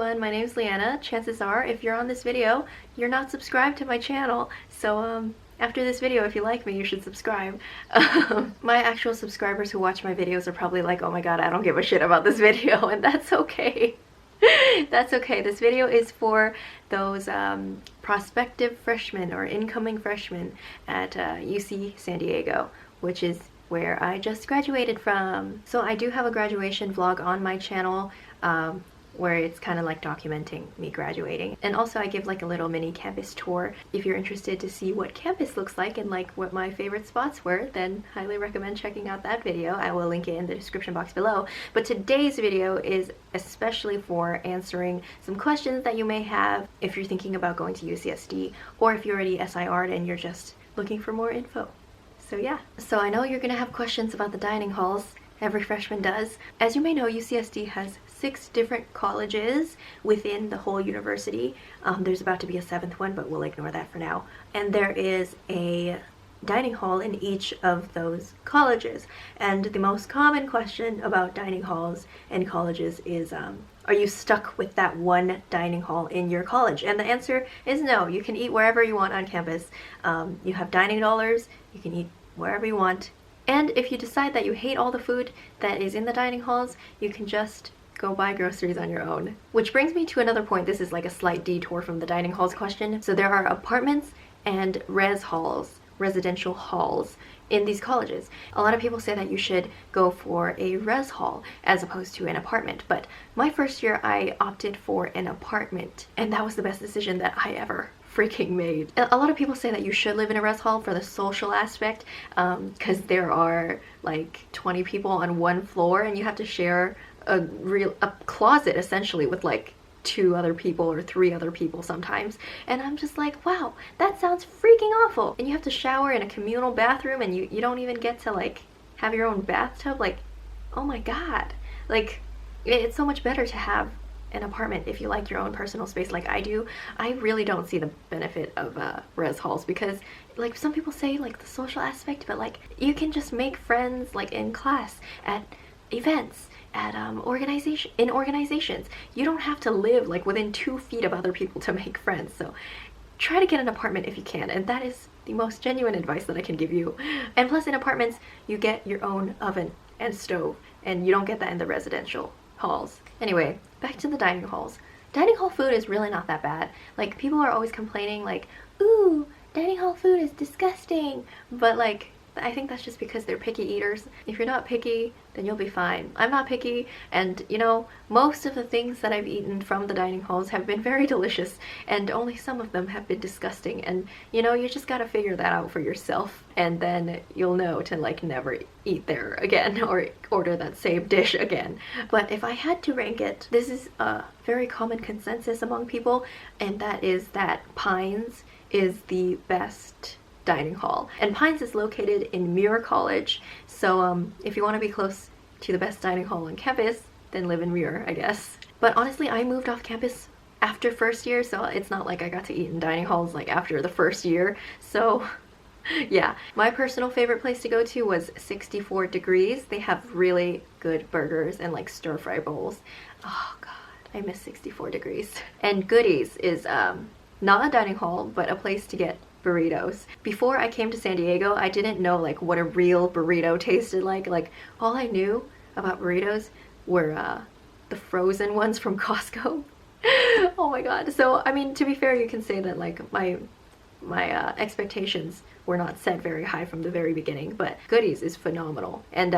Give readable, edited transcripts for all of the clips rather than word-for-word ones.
everyone, my name is Leanna. Chances are, if you're on this video, you're not subscribed to my channel, so after this video, if you like me, you should subscribe. My actual subscribers who watch my videos are probably like, oh my god, I don't give a shit about this video, and that's okay. That's okay. This video is for those prospective freshmen or incoming freshmen at UC San Diego, which is where I just graduated from. So I do have a graduation vlog on my channel where it's kind of like documenting me graduating. And also I give like a little mini campus tour. If you're interested to see what campus looks like and like what my favorite spots were, then highly recommend checking out that video. I will link it in the description box below. But today's video is especially for answering some questions that you may have if you're thinking about going to UCSD, or if you're already SIR'd and you're just looking for more info. So yeah. So I know you're gonna have questions about the dining halls. Every freshman does. As you may know, UCSD has 6 different colleges within the whole university. There's about to be a 7th one, but we'll ignore that for now. And there is a dining hall in each of those colleges. And the most common question about dining halls and colleges is, are you stuck with that one dining hall in your college? And the answer is no. You can eat wherever you want on campus. You have dining dollars, you can eat wherever you want. And if you decide that you hate all the food that is in the dining halls, you can just go buy groceries on your own. Which brings me to another point. This is like a slight detour from the dining halls question. So there are apartments and residential halls in these colleges. A lot of people say that you should go for a res hall as opposed to an apartment, but my first year I opted for an apartment, and that was the best decision that I ever freaking made. A lot of people say that you should live in a res hall for the social aspect, because there are like 20 people on one floor and you have to share a closet essentially with like 2 other people or 3 other people sometimes. And I'm just like, wow, that sounds freaking awful. And you have to shower in a communal bathroom, and you don't even get to like have your own bathtub. Like, oh my god. Like, it's so much better to have an apartment if you like your own personal space like I do. I really don't see the benefit of res halls, because like some people say like the social aspect, but like you can just make friends like in class, at events, at organizations. You don't have to live like within 2 feet of other people to make friends. So try to get an apartment if you can, and that is the most genuine advice that I can give you. And plus, in apartments you get your own oven and stove, and you don't get that in the residential halls. Anyway, back to the dining halls. Dining hall food is really not that bad. Like, people are always complaining like, ooh, dining hall food is disgusting, but like I think that's just because they're picky eaters. If you're not picky, then you'll be fine. I'm not picky, and you know, most of the things that I've eaten from the dining halls have been very delicious, and only some of them have been disgusting. And you know, you just gotta figure that out for yourself, and then you'll know to like never eat there again or order that same dish again. But if I had to rank it, this is a very common consensus among people, and that is that Pines is the best dining hall. And Pines is located in Muir College, so if you want to be close to the best dining hall on campus, then live in Muir, I guess. But honestly, I moved off campus after first year, so it's not like I got to eat in dining halls like after the first year. So yeah, my personal favorite place to go to was 64 Degrees. They have really good burgers and like stir-fry bowls. Oh god, I miss 64 Degrees. And Goodies is not a dining hall, but a place to get burritos. Before I came to San Diego, I didn't know like what a real burrito tasted like. Like, all I knew about burritos were the frozen ones from Costco. Oh my god. So I mean, to be fair, you can say that like my expectations were not set very high from the very beginning, but Goodies is phenomenal. And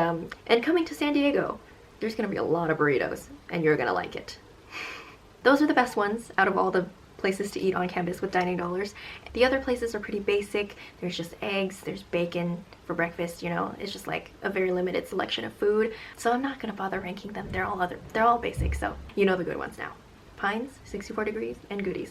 coming to San Diego, there's gonna be a lot of burritos, and you're gonna like it. Those are the best ones out of all the places to eat on campus with dining dollars. The other places are pretty basic. There's just eggs, there's bacon for breakfast, you know. It's just like a very limited selection of food. So I'm not gonna bother ranking them. They're all basic, so you know the good ones now. Pines, 64 Degrees, and Goodies.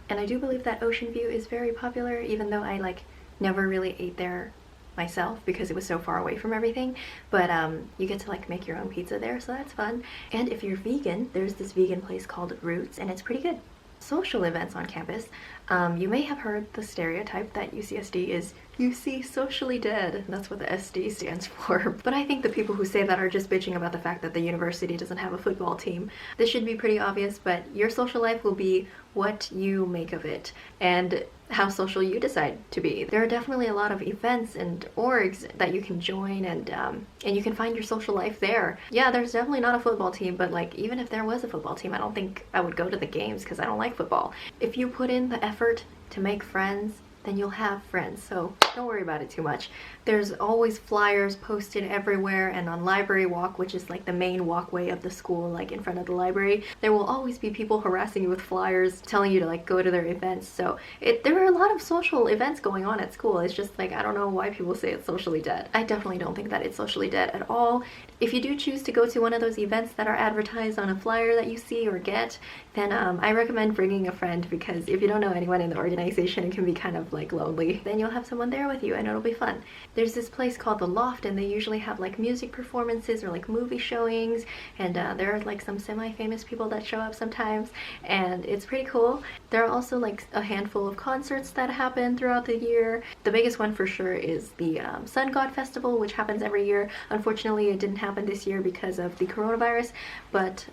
And I do believe that Ocean View is very popular, even though I like never really ate there myself because it was so far away from everything. But you get to like make your own pizza there, so that's fun. And if you're vegan, there's this vegan place called Roots, and it's pretty good. Social events on campus. You may have heard the stereotype that UCSD is You see, socially dead. That's what the SD stands for. But I think the people who say that are just bitching about the fact that the university doesn't have a football team. This should be pretty obvious, but your social life will be what you make of it and how social you decide to be. There are definitely a lot of events and orgs that you can join, and you can find your social life there. Yeah, there's definitely not a football team, but like even if there was a football team, I don't think I would go to the games because I don't like football. If you put in the effort to make friends, then you'll have friends, so don't worry about it too much. There's always flyers posted everywhere, and on Library Walk, which is like the main walkway of the school, like in front of the library, there will always be people harassing you with flyers, telling you to like go to their events. So there are a lot of social events going on at school. It's just like, I don't know why people say it's socially dead. I definitely don't think that it's socially dead at all. If you do choose to go to one of those events that are advertised on a flyer that you see or get, then I recommend bringing a friend, because if you don't know anyone in the organization, it can be kind of like lonely. Then you'll have someone there with you and it'll be fun. There's this place called The Loft, and they usually have like music performances or like movie showings, and there are like some semi-famous people that show up sometimes, and it's pretty cool. There are also like a handful of concerts that happen throughout the year. The biggest one for sure is the Sun God Festival, which happens every year. Unfortunately, it didn't happen this year because of the coronavirus, but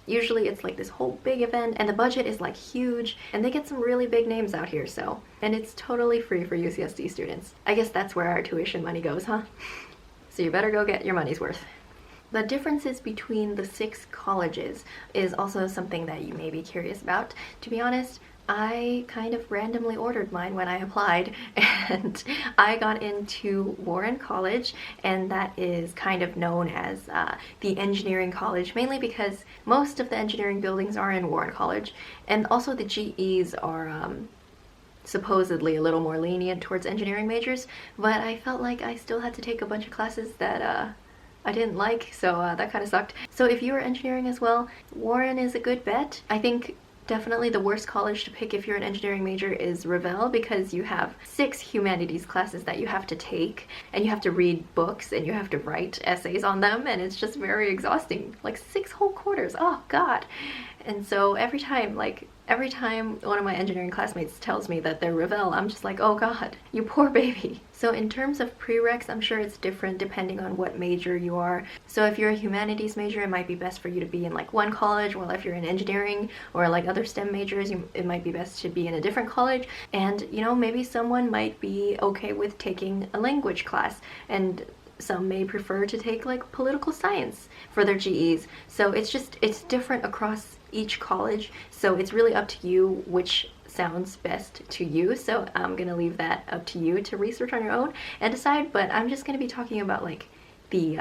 usually it's like this whole big event, and the budget is like huge, and they get some really big names out here, so. And it's totally free for UCSD students. I guess that's where our tuition money goes, huh? So you better go get your money's worth. The differences between the 6 colleges is also something that you may be curious about. To be honest, I kind of randomly ordered mine when I applied, and I got into Warren College, and that is kind of known as the engineering college, mainly because most of the engineering buildings are in Warren College, and also the GEs are supposedly a little more lenient towards engineering majors, but I felt like I still had to take a bunch of classes that I didn't like, so that kind of sucked. So if you are engineering as well, Warren is a good bet. I think definitely the worst college to pick if you're an engineering major is Revelle, because you have 6 humanities classes that you have to take, and you have to read books, and you have to write essays on them, and it's just very exhausting. Like 6 whole quarters, oh god. And so every time one of my engineering classmates tells me that they're Revelle, I'm just like, oh god, you poor baby. So in terms of prereqs, I'm sure it's different depending on what major you are. So if you're a humanities major, it might be best for you to be in like one college, while if you're in engineering or like other STEM majors, it might be best to be in a different college. And you know, maybe someone might be okay with taking a language class, and some may prefer to take like political science for their GEs. So it's different across each college, so it's really up to you which sounds best to you. So I'm gonna leave that up to you to research on your own and decide, but I'm just gonna be talking about like the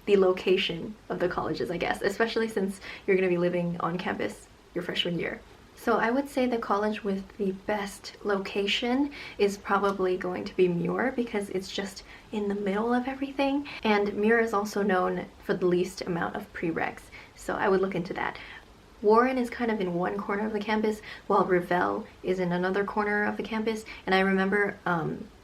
location of the colleges, I guess, especially since you're gonna be living on campus your freshman year. So I would say the college with the best location is probably going to be Muir, because it's just in the middle of everything, and Muir is also known for the least amount of prereqs, so I would look into that. Warren is kind of in one corner of the campus, while Revelle is in another corner of the campus, and I remember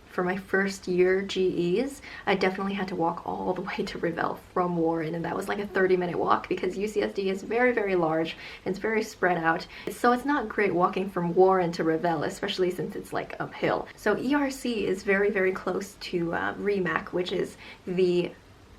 for my first year GEs, I definitely had to walk all the way to Revelle from Warren, and that was like a 30-minute walk, because UCSD is very, very large, and it's very spread out. So it's not great walking from Warren to Revelle, especially since it's like uphill. So ERC is very, very close to REMAC, which is the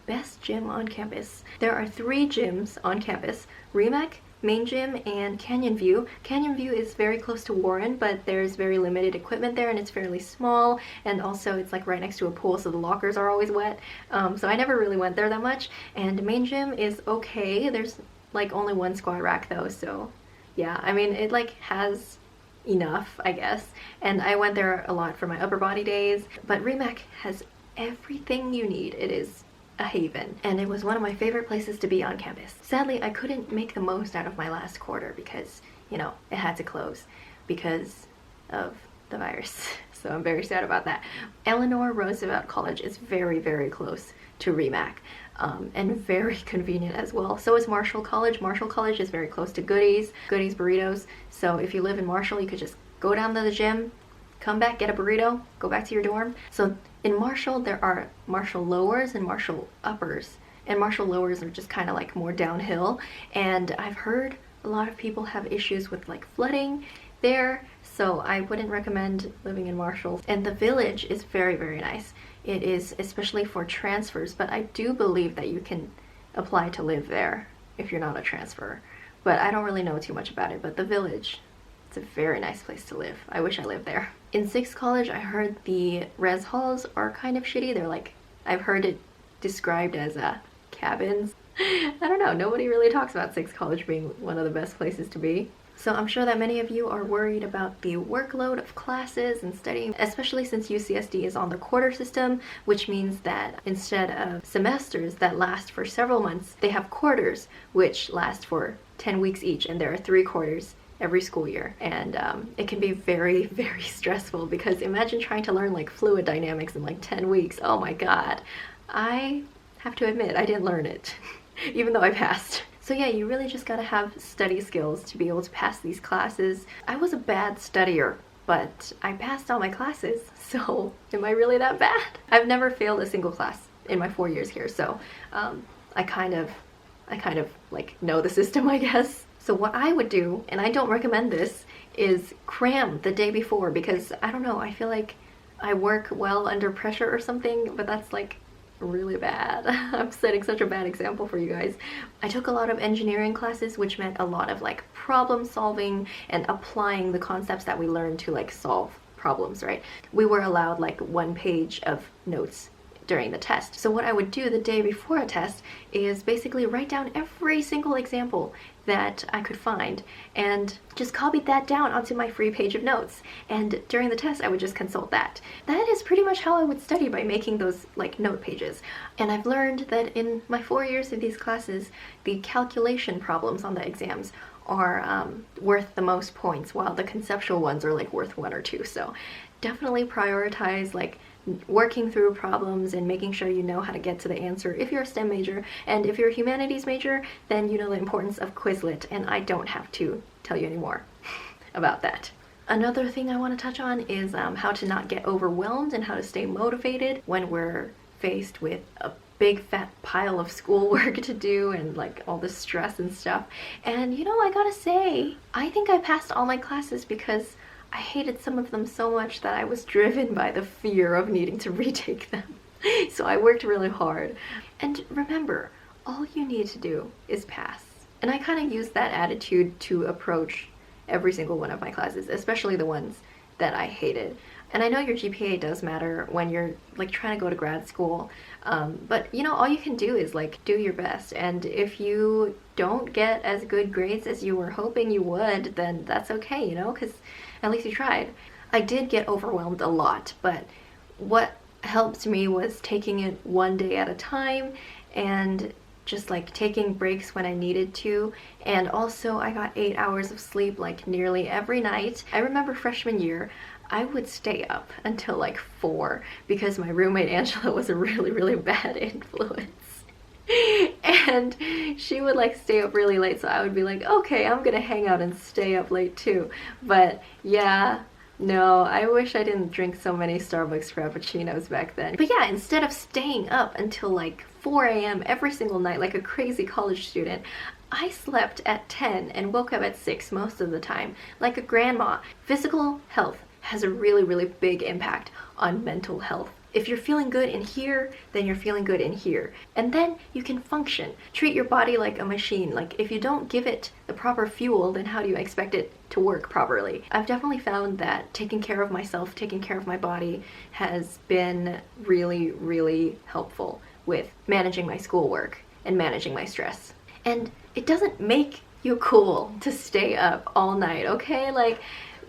best gym on campus. There are 3 gyms on campus: REMAC, Main Gym, and Canyon View. Canyon View is very close to Warren, but there's very limited equipment there, and it's fairly small, and also it's like right next to a pool, so the lockers are always wet. So I never really went there that much. And Main Gym is okay. There's like only 1 squat rack though, so yeah, I mean, it like has enough, I guess. And I went there a lot for my upper body days, but REMAC has everything you need. It is a haven, and it was one of my favorite places to be on campus. Sadly, I couldn't make the most out of my last quarter because, you know, it had to close because of the virus. So I'm very sad about that. Eleanor Roosevelt College is very, very close to REMAC, and very convenient as well. So is Marshall College. Marshall College is very close to Goodies Burritos. So if you live in Marshall, you could just go down to the gym, come back, get a burrito, go back to your dorm. So in Marshall, there are Marshall Lowers and Marshall Uppers, and Marshall Lowers are just kind of like more downhill, and I've heard a lot of people have issues with like flooding there, so I wouldn't recommend living in Marshall. And the Village is very, very nice. It is especially for transfers, but I do believe that you can apply to live there if you're not a transfer. But I don't really know too much about it, but the Village, it's a very nice place to live. I wish I lived there. In Sixth College, I heard the res halls are kind of shitty. They're like, I've heard it described as cabins. I don't know, nobody really talks about Sixth College being one of the best places to be. So I'm sure that many of you are worried about the workload of classes and studying, especially since UCSD is on the quarter system, which means that instead of semesters that last for several months, they have quarters, which last for 10 weeks each, and there are 3 quarters every school year. And it can be very, very stressful, because imagine trying to learn like fluid dynamics in like 10 weeks. Oh my god. I have to admit, I didn't learn it, even though I passed. So yeah, you really just gotta have study skills to be able to pass these classes. I was a bad studier, but I passed all my classes, so am I really that bad? I've never failed a single class in my 4 years here, so I kind of like know the system, I guess. So what I would do, and I don't recommend this, is cram the day before, because I don't know, I feel like I work well under pressure or something, but that's like really bad. I'm setting such a bad example for you guys. I took a lot of engineering classes, which meant a lot of like problem solving and applying the concepts that we learned to like solve problems, right? We were allowed like 1 page of notes during the test. So what I would do the day before a test is basically write down every single example that I could find and just copied that down onto my free page of notes. And during the test, I would just consult that. That is pretty much how I would study, by making those like note pages. And I've learned that in my 4 years of these classes, the calculation problems on the exams are worth the most points, while the conceptual ones are like worth 1 or 2. So definitely prioritize like working through problems and making sure you know how to get to the answer if you're a STEM major. And if you're a humanities major, then you know the importance of Quizlet, and I don't have to tell you anymore about that. Another thing I want to touch on is how to not get overwhelmed and how to stay motivated when we're faced with a big fat pile of schoolwork to do and like all this stress and stuff. And you know, I gotta say, I think I passed all my classes because I hated some of them so much that I was driven by the fear of needing to retake them. So I worked really hard. And remember, all you need to do is pass. And I kind of used that attitude to approach every single one of my classes, especially the ones that I hated. And I know your GPA does matter when you're like trying to go to grad school, but you know, all you can do is like do your best. And if you don't get as good grades as you were hoping you would, then that's okay, you know, because at least you tried. I did get overwhelmed a lot, but what helped me was taking it 1 day at a time and just like taking breaks when I needed to. And also I got 8 hours of sleep like nearly every night. I remember freshman year, I would stay up until like 4 because my roommate Angela was a really, really bad influence. And she would like stay up really late, so I would be like, okay, I'm gonna hang out and stay up late too. But yeah, no, I wish I didn't drink so many Starbucks Frappuccinos back then. But yeah, instead of staying up until like 4 a.m. every single night like a crazy college student, I slept at 10 and woke up at 6 most of the time, like a grandma. Physical health has a really, really big impact on mental health. If you're feeling good in here, then you're feeling good in here. And then you can function. Treat your body like a machine. Like if you don't give it the proper fuel, then how do you expect it to work properly? I've definitely found that taking care of myself, taking care of my body has been really, really helpful with managing my schoolwork and managing my stress. And it doesn't make you cool to stay up all night, okay? Like,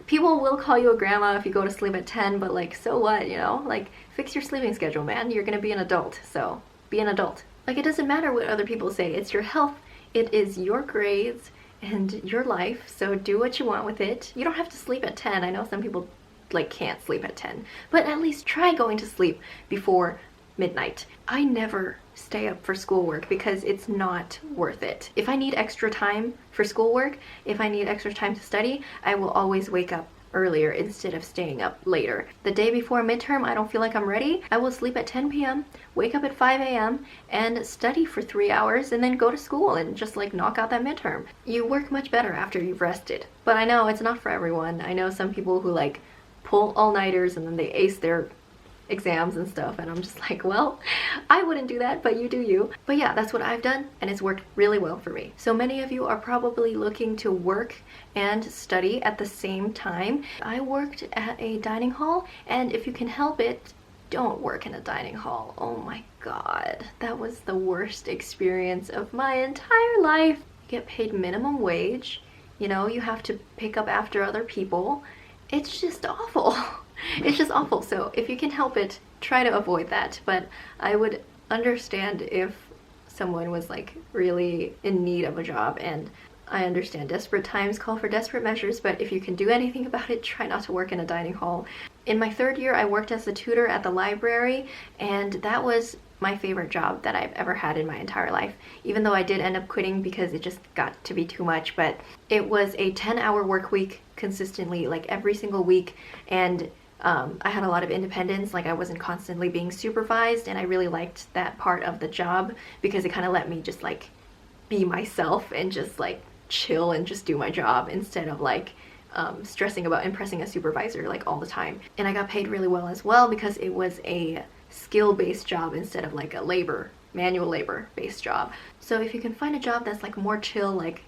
people will call you a grandma if you go to sleep at 10, but like, so what, you know? Like, fix your sleeping schedule, man. You're gonna be an adult, so be an adult. Like, it doesn't matter what other people say. It's your health, it is your grades, and your life, so do what you want with it. You don't have to sleep at 10. I know some people like can't sleep at 10, but at least try going to sleep before midnight. I never stay up for schoolwork because it's not worth it. If I need extra time for schoolwork, if I need extra time to study, I will always wake up earlier instead of staying up later. The day before midterm, I don't feel like I'm ready. I will sleep at 10 p.m., wake up at 5 a.m., and study for 3 hours, and then go to school and just like knock out that midterm. You work much better after you've rested. But I know it's not for everyone. I know some people who like pull all-nighters and then they ace their exams and stuff, and I'm just like, well, I wouldn't do that, but you do you. But yeah, that's what I've done, and it's worked really well for me. So many of you are probably looking to work and study at the same time. I worked at a dining hall, and if you can help it, don't work in a dining hall. Oh my god, that was the worst experience of my entire life. You get paid minimum wage, you know, you have to pick up after other people. It's just awful. It's just awful. So if you can help it, try to avoid that. But I would understand if someone was like really in need of a job, and I understand desperate times call for desperate measures, but if you can do anything about it, try not to work in a dining hall. In my 3rd year, I worked as a tutor at the library, and that was my favorite job that I've ever had in my entire life, even though I did end up quitting because it just got to be too much. But it was a 10-hour work week consistently, like every single week, and I had a lot of independence. Like I wasn't constantly being supervised, and I really liked that part of the job because it kind of let me just like be myself and just like chill and just do my job instead of like stressing about impressing a supervisor like all the time. And I got paid really well as well because it was a skill-based job instead of like a manual labor based job. So if you can find a job that's like more chill, like,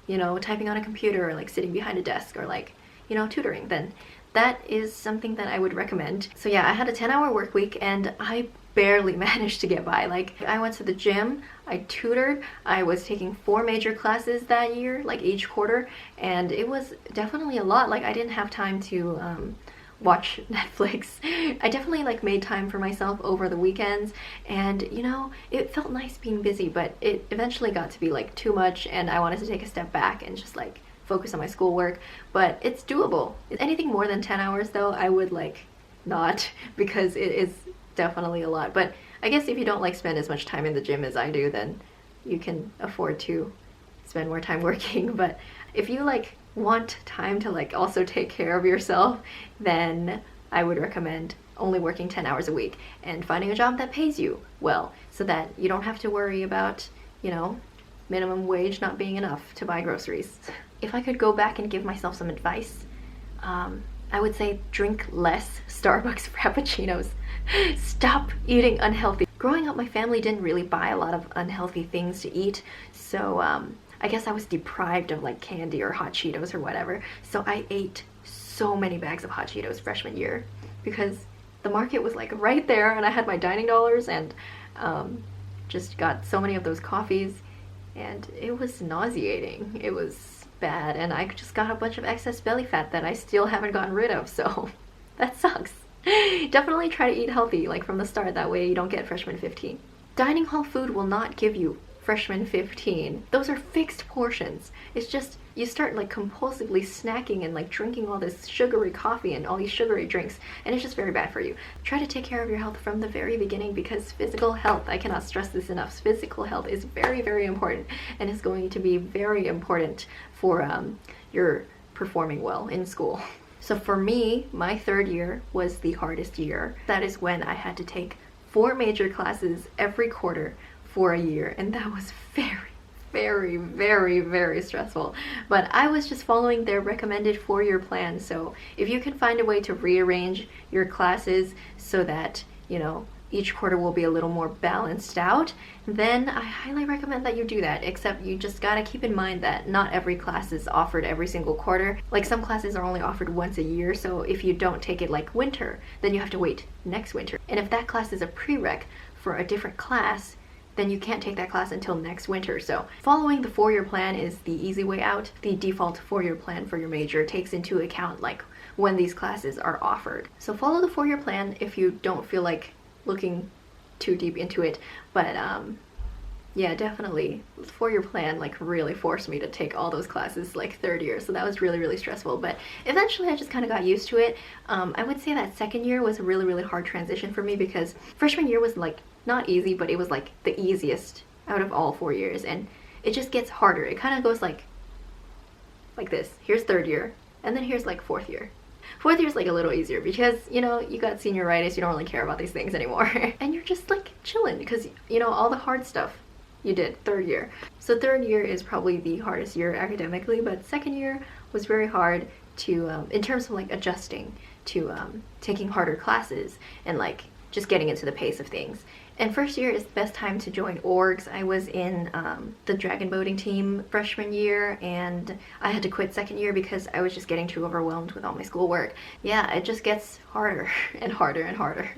you know, typing on a computer or like sitting behind a desk or like, you know, tutoring, then that is something that I would recommend. So yeah, I had a 10-hour work week and I barely managed to get by. Like I went to the gym, I tutored, I was taking 4 major classes that year, like each quarter, and it was definitely a lot. Like I didn't have time to watch Netflix. I definitely like made time for myself over the weekends, and you know, it felt nice being busy, but it eventually got to be like too much, and I wanted to take a step back and just like focus on my schoolwork. But it's doable. Anything more than 10 hours though, I would like not, because it is definitely a lot. But I guess if you don't like spend as much time in the gym as I do, then you can afford to spend more time working. But if you like want time to like also take care of yourself, then I would recommend only working 10 hours a week and finding a job that pays you well, so that you don't have to worry about, you know, minimum wage not being enough to buy groceries. If I could go back and give myself some advice, I would say drink less Starbucks Frappuccinos. Stop eating unhealthy. Growing up, my family didn't really buy a lot of unhealthy things to eat, so I guess I was deprived of like candy or hot Cheetos or whatever. So I ate so many bags of hot Cheetos freshman year because the market was like right there, and I had my dining dollars, and just got so many of those coffees, and it was nauseating. It was bad, and I just got a bunch of excess belly fat that I still haven't gotten rid of, so that sucks. Definitely try to eat healthy like from the start, that way you don't get freshman 15. Dining hall food will not give you freshman 15. Those are fixed portions. It's just you start like compulsively snacking and like drinking all this sugary coffee and all these sugary drinks, and it's just very bad for you. Try to take care of your health from the very beginning, because physical health, I cannot stress this enough, physical health is very, very important, and is going to be very important for your performing well in school. So for me, my 3rd year was the hardest year. That is when I had to take 4 major classes every quarter for a year, and that was very, very, very, very stressful. But I was just following their recommended 4-year plan. So if you can find a way to rearrange your classes so that, you know, each quarter will be a little more balanced out, then I highly recommend that you do that. Except you just gotta keep in mind that not every class is offered every single quarter. Like some classes are only offered once a year, so if you don't take it like winter, then you have to wait next winter. And if that class is a prereq for a different class, then you can't take that class until next winter. So following the 4-year plan is the easy way out. The default 4-year plan for your major takes into account like when these classes are offered. So follow the 4-year plan if you don't feel like looking too deep into it. But yeah, definitely 4-year plan like really forced me to take all those classes like 3rd year, so that was really, really stressful. But eventually I just kind of got used to it. I would say that 2nd year was a really, really hard transition for me, because freshman year was like not easy, but it was like the easiest out of all 4 years, and it just gets harder. It kind of goes like this. Here's 3rd year, and then here's like 4th year. Fourth year's like a little easier because, you know, you got senioritis, you don't really care about these things anymore. And you're just like chilling because, you know, all the hard stuff you did third year. So third year is probably the hardest year academically, but second year was very hard to, in terms of like adjusting to taking harder classes and like just getting into the pace of things. And first year is the best time to join orgs. I was in the dragon boating team freshman year, and I had to quit second year because I was just getting too overwhelmed with all my schoolwork. Yeah, it just gets harder and harder and harder.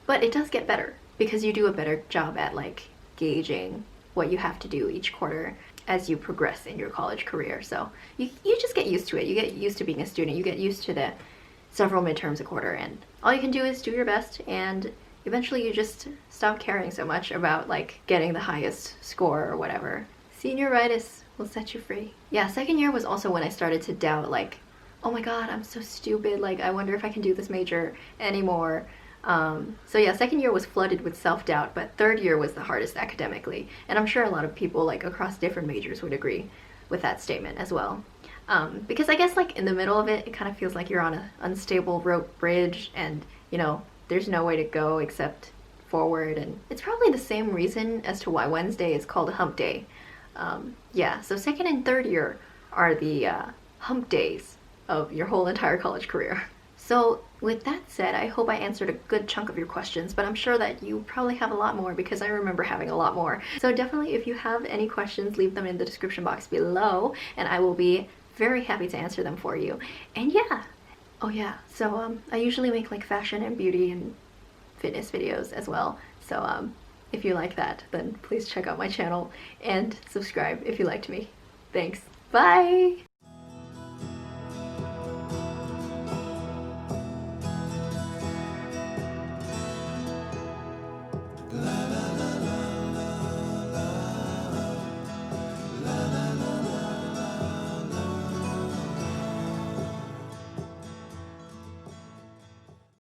But it does get better because you do a better job at like gauging what you have to do each quarter as you progress in your college career. So you just get used to it. You get used to being a student. You get used to the several midterms a quarter, and all you can do is do your best, and eventually you just stop caring so much about like getting the highest score or whatever. Senioritis will set you free. Yeah, second year was also when I started to doubt like, oh my god, I'm so stupid, like I wonder if I can do this major anymore. So yeah, second year was flooded with self-doubt, but third year was the hardest academically, and I'm sure a lot of people like across different majors would agree with that statement as well. Because I guess like in the middle of it, it kind of feels like you're on an unstable rope bridge, and you know, there's no way to go except forward, and it's probably the same reason as to why Wednesday is called a hump day. Yeah, so second and third year are the hump days of your whole entire college career. So with that said, I hope I answered a good chunk of your questions, but I'm sure that you probably have a lot more because I remember having a lot more. So definitely if you have any questions, leave them in the description box below, and I will be very happy to answer them for you. And yeah, oh yeah, so I usually make like fashion and beauty and fitness videos as well. So if you like that, then please check out my channel and subscribe if you liked me. Thanks. Bye!